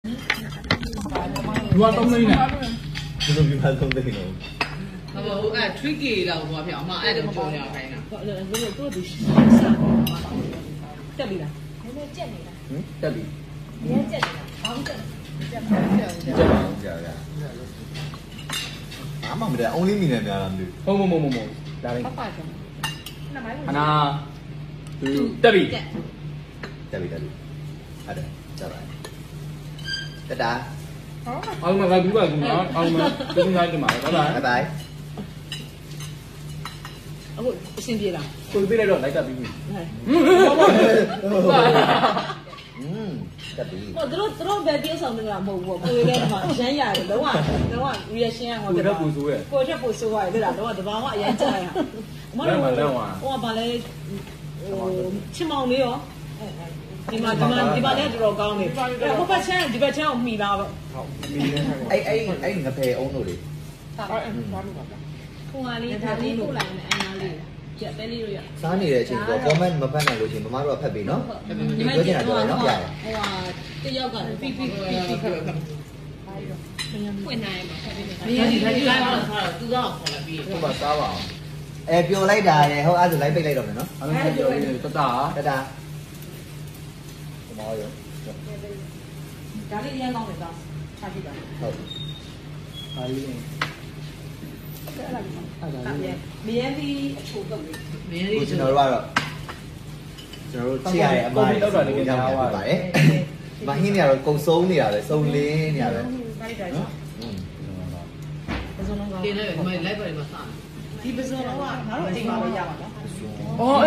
You are something now. You know you have something now. Tricky တော့ဘာဖြစ်အောင်မအဲ့ဒါပြောရခိုင်းတာတို့ဒီတက်ပြီလားနည်းနည်းကြက်နေလားတက်ပြီနည်းကြက်နေတာဘာလို့ကြက်ကြက်ပါကြာအားမမတဲ့ only မိနေများလားမသိဘူးမဒါလေးပပကျန်နှစ်မိုင်းခနာသူတက်ပြီအဲ့ဒါကြာပါတတာအောင်မကဘူးပါကူနော်အောင်မသူငါကြမှာဘိုင်ဘိုင်အခုအဆင်ပြေလားကိုပြလိုက်တော့လိုက်တက်ပြီတက်ပြီဟိုတို့ပဲပြေဆောင်နေတာမဟုတ်ဘူးကိုယ်လည်းမှရမ်းရတယ်လုံးဝ reaction ကဟိုကိုတက်ပူဆိုးရဲ့ကိုတက်ပူဆိုးရတယ်ဒါတော့တဘာမှအရင်ကြာရအမတို့ဟိုကဘာလဲချစ်မောင်လေးရောဒီမှာလည်းတော်ကောင်းနေဟိုဘက်ချမ်းဒီဘက်ချမ်းကိုမှီလားဟုတ်မှီနေအဲ့ငဖယ်အောင်လို့လေဟိုဟာလေးဒါလေးပို့လိုက်မယ်အနာလေးကြက်ပဲလေးတို့ရစားနေတဲ့အချိန်က comment မဖတ်နိုင်လို့ရှင်မမတို့ကဖတ်ပြီနော်ပြောချင်တာပြောနော်ရတယ်ဟိုဟာတယောက်ကဖိဖွင့်နိုင်မှာဖတ်ပေးမယ်မင်းဒီလိုက်လိုက်တော့ထားတော့သူတော့ခေါ်လာပြီးဟိုမှာစားပါအောင်ပျော်လိုက်တာလေဟုတ်အဲ့ဒါလိုက်ပိတ်လိုက်တော့မယ်နော်အဲ့ဒါပြောပြီးတတာမောရောဒါလေးရမ်းကောင်းတယ်သားထားကြည့်ပါဟုတ်ဒါလေးအဲ့ဒါလေးမရမ်းပြီးအချိုတုပ်လေးမင်းလေးကျွန်တော်တို့ချစ်ရတဲ့အမားတော့တာလေးကြောက်ပါတယ်မဟင်းနေရတော့ကုံဆုံးနေတာပဲစုံလင်းနေရပဲနော်ပဇွန်လုံးကဒီနေ့မလိုက်ပါမှာစားဒီပဇွန်လုံးကငါတို့အချိန်မှပဲရပါတော့အော်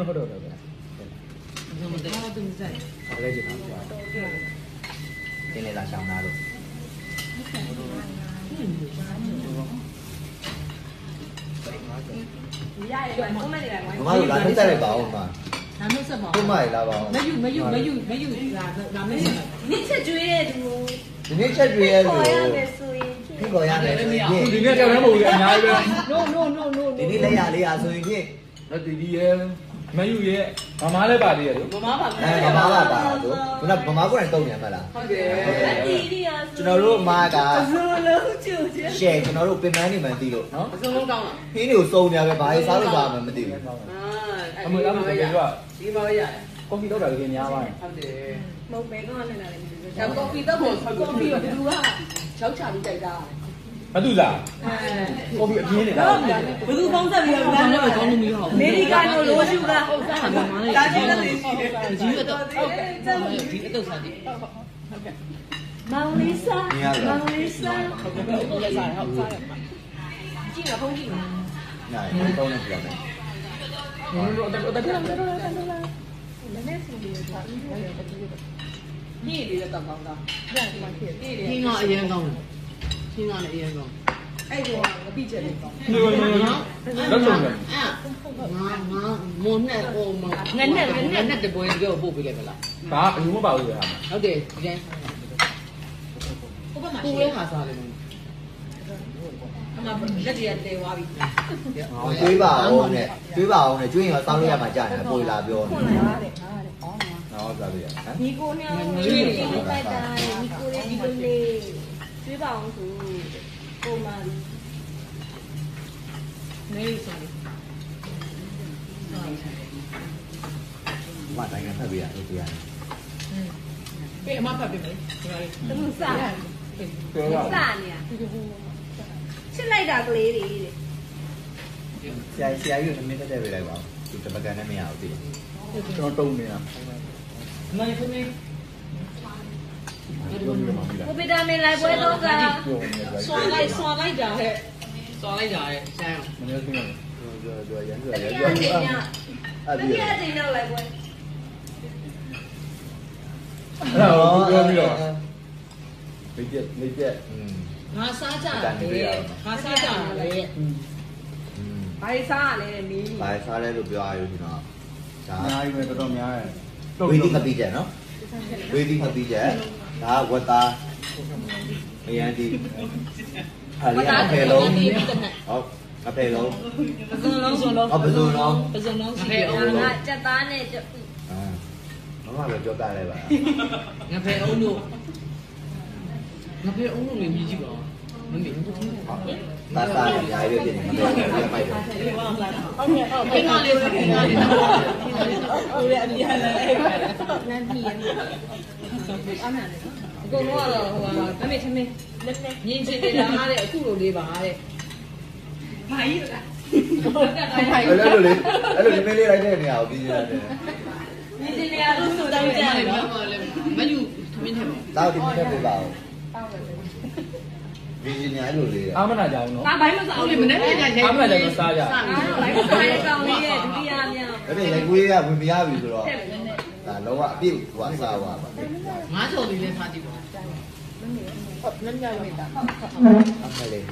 noဟုတ်တော့မတဲ့သူစက်အဲ့ဒါကြည့်ပါဒီနေ့လာရှောင်းသားလို့ရရကွန်မန့်တွေလိုက်ဝိုင်းမမတို့လာနှုတ်ဆက်လိုက်ပါဦးမနာနှုတ်ဆက်ပါဦးမရလာပါဦးမယူလာနေ့ချက်ကျွေးတဲ့သူဒီနေ့ချက်တွေရဲ့ဆိုဖိခေါ်ရတယ်ဆိုရင်ဒီနေ့ကြောက်ရမဟုတ်ဘူးအများကြီးပဲ no ဒီနေ့လက်ရလေးအားဆိုရင်ဖြင့်ဒီရဲ့မယူရဲ့မမားလည်းပါသေးတယ်မမားပါမမားပါတို့ခုနမမားကိုယ်တိုင်တုံနေမှာလားဟုတ်တယ်အတီးရီယာကျွန်တော်တို့မားကဇွန်လုံးကျူချင်းရှယ်ကျွန်တော်တို့ပင်ပန်းနေမှန်းသိလို့နော်အစုံလုံးကောင်းလားဟင်းတွေကိုစုံနေပဲဘာလို့စားလို့ပါမှမသိဘူးအမေလည်းမသိဘူးကဒီမှာရတယ်ကော်ဖီတော့တာလည်းများပါတယ်ဟုတ်တယ်မဟုတ်ပဲကောင်းနေတာလည်းဒါကော်ဖီတော့ကော်ဖီကဘယ်သူကချောက်ချပြီးကြိုက်တာမတူလားကော်ဖီအပြင်းနေတာဘယ်သူပေါင်းဆက်ပြီးတော့ဘာလို့ကောင်းလို့မရအောင်အမေရိကန်လိုလိုရှူလားဟုတ်စားမှာလေဒါချင်းလည်းရှိတယ်ကြီးတော့ဒီအတုတ်စားတယ်မောင်လေးစားဟုတ်ကဲ့လက်စားဟုတ်စားရကြည့်ရဖုန်းကြည့်နိုင်တော့နေကြတယ်လည်းစီလေးတော့ညည့်လေးတော့ကောင်းတာခင်းကအရင်ကောင်းတယ်ခင်းကလည်းအရင်ကောင်းအဲ့ဒီကပြည့်ချက်လေးကောင်းလက်ဆုံးတယ်ငါမွန်နဲ့ဟိုမငနဲ့တပွဲကြောပို့ပေးလိုက်မလားဒါအယူမပါဘူးလေဟာဟုတ်တယ်ဒီတိုင်းဟိုဘက်မှာကိုယ်ဟာစားတယ်အမလက်တည်းတဲသွားပြီတွေးပါအောင်နဲ့ကျွေးရင်တောင်းလို့ရမှာကြာတယ်ပိုလာပြောဟုတ်လားတဲ့ဟာတဲ့ဩနော်စားလို့ရဟမ်ညီကိုနဲ့ကျွေးတယ်တိုက်တာညီကိုလေးဒီလိုလေးကျွေးပါအောင်ဆိုကိုမာနေဆိုမတိုင်းကဖတ်ပြရအေးတရားပြေအမဖတ်ပေးမယ်ဒီမှာလေးသူစားစားနေရချစ်လိုက်တာကလေးတွေတဲ့ဆရာကြီးကိုသမင်းတက်ပေးလိုက်ပါဦးဒီတပကံနဲ့မရဘူးသိကျွန်တော်တုံးနေတာနိုင်ဖနေကိုဗီတာမင်လိုက်ပွဲတော့ကဆွာလိုက်တာဟဲ့ဆွာလိုက်တာဟဲ့ဆန်းမနေ့ကရမ်းအဲ့ဒီအဲ့ဒီတော့လိုက်ပွဲပြောပြီးတော့လေးပြက်ငါစားကြတယ်ငါစားကြတယ်ဘာစားရလဲမီးဘာစားလဲလို့ပြောရလို့ဒီတော့ဒါအများကြီးပဲတော်တော်များတယ်ဝေးဒီမပြီးကြနော်ဝေးဒီမပြီးကြဒါဝတ်သားမယန်းဒီဟာလေးအဖေလုံးဟုတ်အဖေလုံးပဇွန်လုံးပဇွန်လုံးရှိတယ်ငါစက်သားနဲ့ မလည်းကြောက်တာလည်းပါ ငါဖေအောင်လို့လေမြည်ကြည့်ပါမမေ တာတာအများကြီးဖြစ်နေတယ်မိုက်တယ် ဟုတ်ကဲ့ဟုတ်ကဲ့လေးလေးဦးရအမြဲလည်းအဲ့ဒါလမ်းပြီးရမယ်အမှန်လေအကုန်လုံးကတော့ဟိုဟာမမေသမီးလက်နဲ့မြင်ချင်နေတာတဲ့အခုလိုလေးပါတဲ့ဘာကြီးလဲအဲ့လိုလေးမင်းလေးလိုက်တဲ့နေရာကိုပြီးရတယ် မြင်ချင်နေတာလို့ဆိုတော့ကြတယ်နော် မယူသမင်းထဲမှာ တောက်ဒီမထက်ပြပါဦးဒီညာလိုလေး အားမနာကြဘူးနော် ဒါဘိုင်းမစားဘူးလေမနေ့ကညရိုက် အားမနာကြမစားကြ လိုက်ပါရဲ့ကောင်လေးရဲ့ဒုတိယမြောက် အဲ့ဒီလက်ကွေးကဝင်မရပြီဆိုတော့ဒါလောကအပြည့်ဟိုအစားပါပါ ငါးချော်လေးလည်းထားကြည့်ပါ နည်းနည်းလေးတာ အမလေး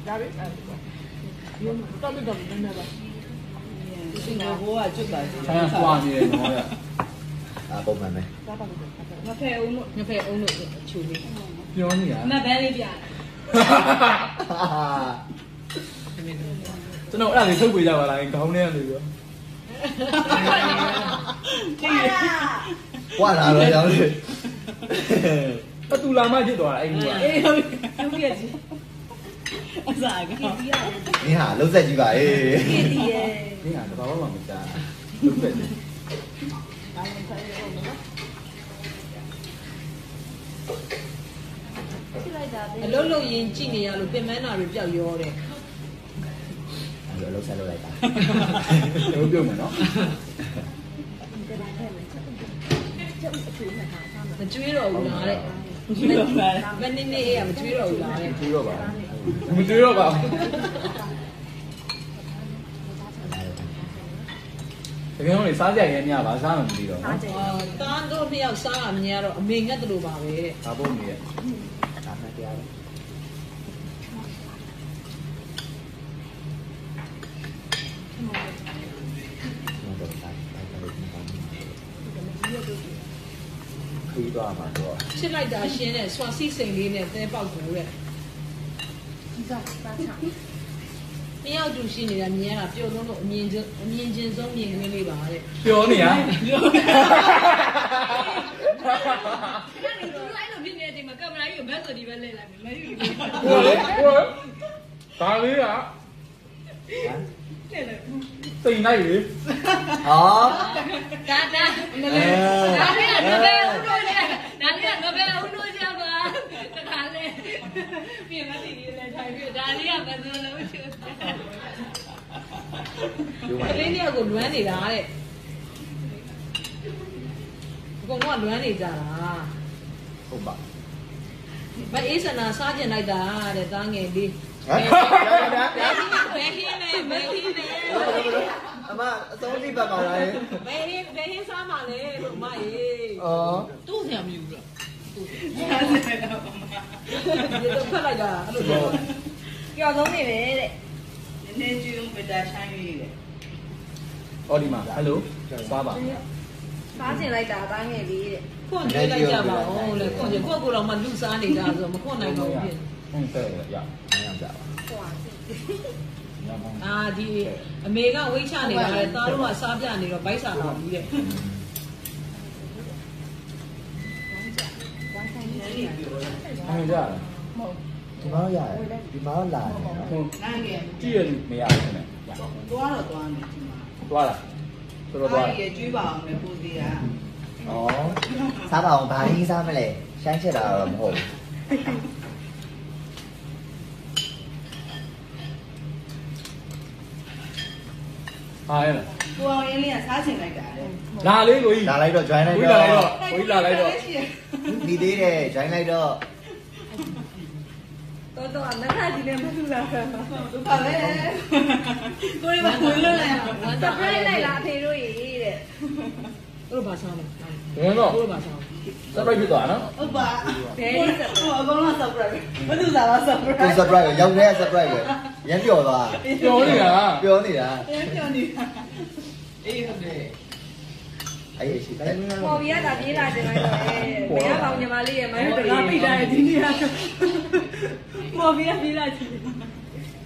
ဒါပဲတော့တော့နည်းနည်းပါ စင်ကာပူကကျွတ်တာ ဆန်းကွာနေတယ်နော်ဗျ ပုံမှန်ပဲ ငါဖဲအောင်လို့ချိုးလေး ပြောနေရ မဘဲလေးပြ ကျွန်တော်အဲ့ဒါလေးထုတ်ပေးကြပါလားခေါင်းထဲကနေပြီး ဝါလာတော့ရောင်းလေ အတူလာမှဖြစ်သွားတာအဲ့ဒီက အေးဟုတ်ပြီပြည့်ကြီးအစားကော နင်းဟာလုံးဆက်ကြည့်ပါအေး ပြည့်တည်ရဲ့ နင်းကတဘာမှမကြားဘူးပဲလေ အလုံးလုံးရင်ကြည့်နေရလို့ပြင်မန်းတာတွေပျောက်ရောတယ် အဲ့လိုလုံးဆက်လုပ်လိုက်တာ တို့ပြုတ်မယ်နော် မကျွေးတော့ဘူးလားတဲ့မနေ့နေ့အေးကမကျွေးတော့ဘူးလားတဲ့ ကျွေးတော့ပါမကျွေးတော့ပါတကယ်လို့စားကြရဲညပါစားမှမသိတော့နော် တားတို့နှစ်ယောက်စားတာမြင်ရတော့အမေငတ်တယ်လို့ပါပဲတဲ့ ဒါပုံနေရ ဒါမှတရားလေခီးသွားမှာတော့ ချစ်လိုက်တာရှင်းတဲ့ဆွာစီစိန်လေးနဲ့သဲပေါက်ကူတဲ့နှစ်ယောက်တူရှိနေတာမြင်ရတာပျော်လုံးလို့အမြင်ချင်းဆုံးမြင်ခွင့်လေးပါတဲ့ ပြောနေရ အဲ့လိုဖြစ်နေတဲ့အချိန်မှာကင်မရာကြီးကိုဘက်ဆိုဒီဘက်လဲလိုက်မယ်မယူဘူး ဟိုလေဟိုဒါလေးကစိန်လိုက်လေ ဟော ဒါလေးကငဘဲဦးလို့လေဒါလေးကငဘဲဦးလို့ကြပါတခါလေပြင်မစီလေးလဲထိုင်ပြီးဒါလေးကဘယ်လိုလုပ်ချင်ကလေးတွေကလွမ်းနေတာတဲ့အကုန်လုံးကလွမ်းနေကြတာ ဟုတ်ပါ မအေးစနာစားကျင်လိုက်တာတဲ့သားငယ်လေး ဟမ် ဘယ်ဟင်းလဲဘယ်ဟင်းလဲ အမအဆုံးထိပတ်ပါလား ဘယ်ဟင်းစားမှလဲလို့မအေး အော် သူ့ဆရာမယူဘူးလား ဒီတော့ဖက်လိုက်တာအဲ့လိုပြောကြောက်ဆုံးနေတယ်တဲ့ နည်းနည်းကျွန်းပတာဆိုင်ရေးလေ ဟောဒီမှာဟယ်လိုစားပါ စားကျင်လိုက်တာသားငယ်လေးတဲ့ခွန်ကြည့်လိုက်ကြပါဦးလေခွန်ကြည့်ကိုယ့်ကိုယ်တော့မလူစားနေတာဆိုမခွန်နိုင်တော့ဘူးဖြစ် ဟုတ်တယ်ရ မရကြပါ အာဒီအမေကဝိတ်ချနေတာလေသားတို့ကစားပြနေတော့ဗိုက်စားတော့ပြီးတဲ့ အဲ့ဒါ ဒီမောင်းရတယ်ဒီမောင်းလာတယ်နော် ဟုတ် နိုင်ငယ် ကြည့်ရမရဘူးနဲ့ သွားတော့သွားနေဒီမှာ သွားလားဆိုတော့သွား အားရကျွေးပါအောင်လေပူသေးတာ ဩစားပါအောင်ဘာကြီးစားမလဲရှိုင်းချက်တာတော့မဟုတ်ဘူး ဟာရ ကိုအောင်ရင်းလေးကစားချင်လိုက်တာလေ လာလေးကိုကြီး လာလိုက်တော့ join လိုက် ဝိ တော့ လာလိုက်တော့ဝိလာလိုက်တော့ ဒီသေးတယ် join လိုက်တော့ တော့အနခါကြီးလည်းမလူလာဘူး ဒုက္ခပဲကိုယ်ကဝင်လို့လဲ စပရိုက်လိုက်လားအဖေတို့ရေတဲ့တို့ဘာဆောင်လဲ ဘယ်တော့ တို့ဘာဆောင် စပရိုက်ဖြစ်သွားနော် ဟုတ်ပါ ဘယ်ဒီစ ဟိုအကောင်လုံး surprise ဘယ်သူစားပါ ကို surprise surprise ပဲရောက်တဲ့ surprise ပဲရမ်းပျော်သွား ပြောနေတာ ပျော်နေတာ ပြောနေတာအေးဟုတ်တယ် အဲ့ဒီရှိတယ် ပေါ်ပြရတာပြေးလာတယ်လိုက်တော့ဘယ်ကောင်ညီမလေးရဲ့မိုင်းတို့ကပိတ်တာဒီနေ့ကပေါ်ပြပြေးလာချင်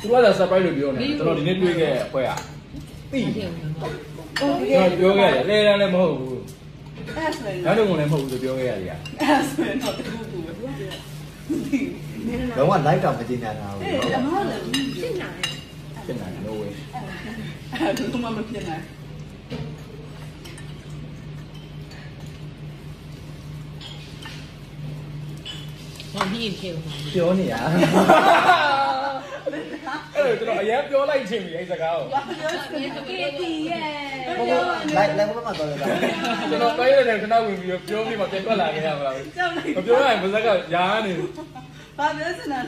သူကလည်း surprise လို့ပြောနေကျွန်တော်ဒီနေ့တွေ့ခဲ့အဖွဲ့ကတိ ပြောခဲ့တယ်လဲလည်းမဟုတ်ဘူး အဲ့ဆိုရင် နောက်တော့လည်းမဟုတ်ဘူးဆိုပြောခဲ့ရတယ် အဲ့ဆိုရင်တော့တူတူပဲ တော့လိုက်တော့မကျင်ညာဘူး အေးအမလည်း ရှင်းနိုင် ဖြစ်နိုင် no way အဲ့ဒါမှမဖြစ်နိုင် ဘာဖြစ်ဖြစ်မှာ ပြောနေရ အဲ့တော့ကျွန်တော်အရင်ပြောလိုက်ချင်းပြီအဲ့စကားကို ကေတီရဲ့ လိုက်ဘက်မှာတော့လာ ကျွန်တော်တိုင်းရတယ်ခဏဝင်ပြီးပြောပြီးမှပြန်ထွက်လာခဲ့ရမလားမပြောရရင်ပါဇက်ကရာနေ ဘာပြောစနာ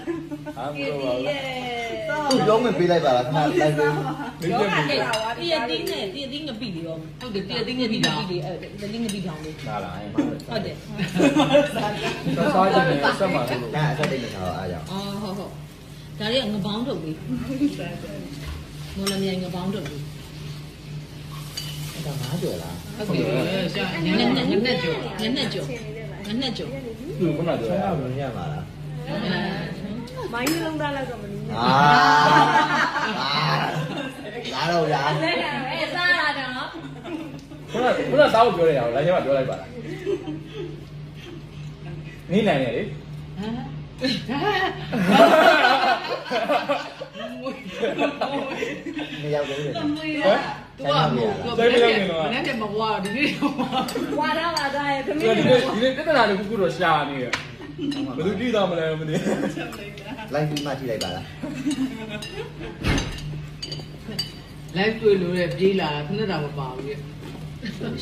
ဟာမပြောပါဘူး သူပြောမပေးလိုက်ပါလားခဏလိုက်ပေး မင်း ပြော ပြ တာ ပြီ တရတင်းနဲ့တရတင်းငပိတွေရောဟုတ်တယ်တရတင်းငပိတောင်အဲ့တရတင်းငပိတောင်လေး လာလာအဲ့ ဟုတ်တယ် တော့စားကြတယ်ဆက်မှာလို့ အဲ့အဆက်တိတ်နေတာအားကြောင့် အော်ဟုတ်ဟုတ်ဒါတွေကငပေါင်းထုတ်လေးမော်လမြိုင်ငပေါင်းထုတ်လေး ဒါ9ကျော်လား ဟုတ်တယ်ရှာငနဲ့ကျော်ငနဲ့ကျော် သူကမှပြော ဆက် ရ မရမှာလား မိုင်းလုံးသားလောက်တော့မနီး လာတော့ရာ လက်တာပဲစားရတာနော် ခုနတောက်ပြောရအောင်လာချင်မှပြောလိုက်ပါလားနေနိုင်တယ်လေ နေရောက်တယ်လေ မွေးရ သူကမို့သူကဘယ်နဲ့မဝါဒီနေ့ ဝါတော့လာသားရဲ့သမီး ဒီနေ့ပြဿနာတစ်ခုခုတော့ရှာနေရဘယ်သူကြည့်တော့မလဲမသိ လိုက်ပြီးမှထိလိုက်ပါလား လိုက်တွေ့လို့တဲ့ပြေးလာခဏတာမပါဘူးရဲ့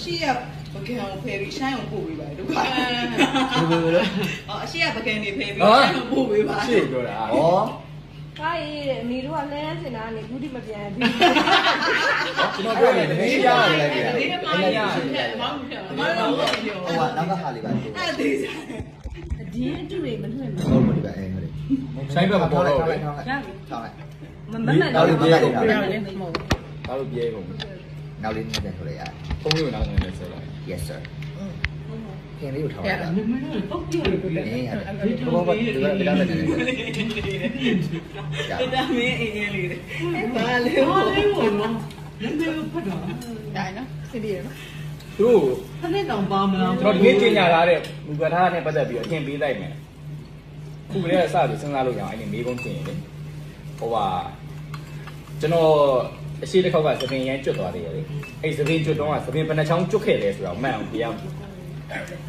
ရှိရပကံကိုဖယ်ပြီးရှိုင်းအောင်ပို့ပေးပါဒုက္ခ ဘယ်လိုလဲ အော်အရှိရပကံနေဖယ်ပြီးရှိုင်းအောင်ပို့ပေးပါ ရှေ့ပြောတာ ဩ ကားရေးတဲ့အမေတို့ကလဲစင်တာကနေဘူးတိမပြန်ဘူး ကျွန်တော်ပြောတယ်တကယ်ရတယ်လေ ဒီကမှရရတယ်အမောင်းပြောအမောင်းတော့ပြော ဟိုကနောက်ကဟာလေးပါ အဲ့သေးစား အဒီအတူတွေမလွှင့်ဘူး ဟုတ်ပါပြီအဲ့ဟုတ်တယ် ဆိုင်ဘက်မပေါ်တော့ဘူး ထောင်းလိုက်ထောင်းလိုက် မမတ် နောက်လေးပြလိုက်တာ ဒါလို့ပြေကုန် နောက်လေးနဲ့ဆိုလိုက်ရ ဖုန်းလေးကိုနောက်နေဆက်လိုက် yes sir ခင်လေးကိုထောင်းလိုက်တာ မင်းမင်းပုတ်ပြရတယ် အေးဟုတ်တယ်ဘောဘာဒီကလည်းတယ် ဒါမင်းအေးအေးလေးဘာလဲ ဘာလဲဘောနော်နည်းနည်းဖတ်တော့ ဒါနော်စီဒီရနော် သူ ခဏတောင်ပါမလား ကျွန်တော်ဒီနေ့ကျင်ညာလာတဲ့မူကထားနဲ့ပတ်သက်ပြီးအရင်ပေးလိုက်မယ်ခုကလေးကစပြီးစဉ်းစားလို့ရအောင်အဲ့ဒီမေးခွန်းပြင်ရင်လေဟိုပါကျွန်တော်အရှိတစ်ခေါက်ကသပင်ရမ်းကျွတ်သွားတယ်လေအဲ့သပင်ကျွတ်တော့ကသပင်ဘယ်နှချောင်းကျွတ်ခဲ့လဲဆိုတော့မှန်အောင်ပြရမယ်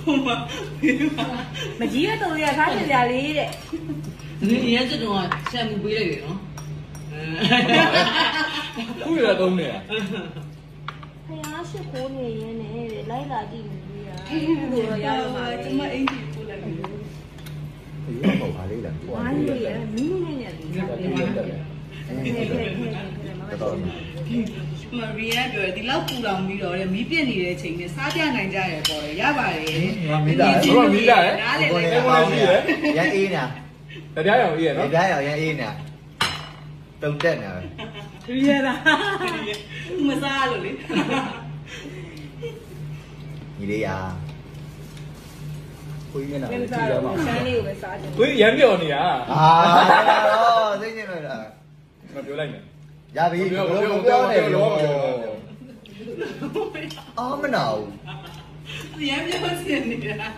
ဟိုမှာ မကြီးရတော့ရထားချင်ကြလေးတဲ့ ဒီအရင်ကတော့ဆက်မှုပေးလိုက်တယ်နော် ခုရတော့သုံးနေတာ ဖယားရှိခိုးနေရင်းနဲ့တဲ့လိုက်လာကြည့်နေပြီလား ဟိုရတော့မှာကျမအင်ကြီးပို့လိုက်တယ် ဒီဘောဘာလေးလဲ ဝိုင်းလေးရမင်းနဲ့နဲ့လေး ဒီကတက်တယ် တော် မရီယာပြောဒီလောက်ပူလောင်ပြီးတော့မီးပြစ်နေတဲ့အချိန်နဲ့စားပြနိုင်ကြရပေါ့ရပါတယ် ငါမိသား ဘာမီးလာလဲ နားလေ ကို လေ နေပါဦးရန်အေးနာ တရားရောင်ကြီးရ ဒီ နော် ပြားရောင်ရန်အေးနာတုံတက်နေ ရီယာလားမစားလို့လေ ညီလေးရာ ကိုကြီးမျက်နှာ ပြန် ကြည့် စား ရ တော့ မှာ ရှမ်းလေးကိုပဲစားကြတယ် ကိုကြီးရမ်းပြောနေတာ တော့သိနေလို့လား မပြောလိုက်နဲ့ ရပြီပြောတယ်ရောအော်မနာဘူး ရမ်းပြောစင်နေတာ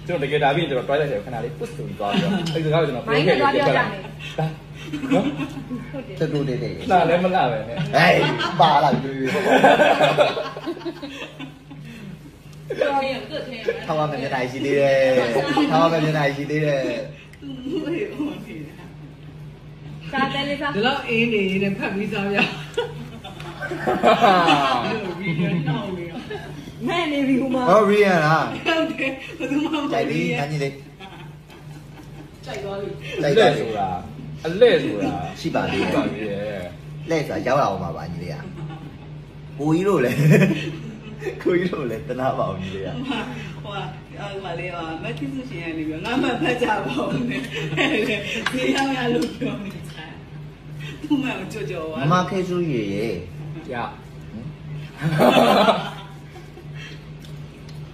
ကျွန်တော်တကယ်ဒါပြီးကျွန်တော်တွိုင်းလိုက်တယ်ခဏလေးပုတ်ဆိုပြီးသွားပြီးအဲ့ဒီကားကိုကျွန်တော်နော် တူတူတေးတေး လာလည်းမလာပဲနဲ့ ဟေးပါလာပြီ တော်ရင်သူ့ထဲမှာ ထောက်ရမယ့်နိုင်ရှိသေးတယ်ထောက်ရမယ့်နိုင်ရှိသေးတယ် သူမွေးဟိုနေတာ စားတယ်လေးစား ဒီလောက်အေးနေနေဖတ်ပြီးစားရဒီလိုဗီဒီယိုနောက်နေတော့ မဲ့နေပြီဟိုမှာ ဟောရီယန်လား ဟုတ်တယ်ဘယ်သူမှမ ကြိုက်ပြီငန်းကြီးလေး ကြိုက်သွားပြီ အလဲဆိုတာအလဲဆိုတာ ရှိပါသေးတယ် ပါသေးတယ် လက်ဆိုတာရောက်လာအောင်ပါညီလေးကကိုကြီးတို့လည်းကိုကြီးတို့လည်းတနာပါအောင်ညီလေးက ဟိုဟာလေမက်ထီဆူရှင်ရနေပြီငါမှဖတ်ကြပါဦးနဲ့ဒီရောက်ရလို့ပြောနေတာသူ့မကိုကြော်ကြော် မမခဲဆူရေရေ ရ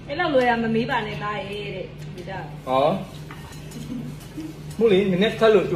အဲ့လောက်လွယ်ရမမေးပါနဲ့သားရဲ့တဲ့ဒီတော့ ဟောမို့လေနည်းနည်းထပ်လို့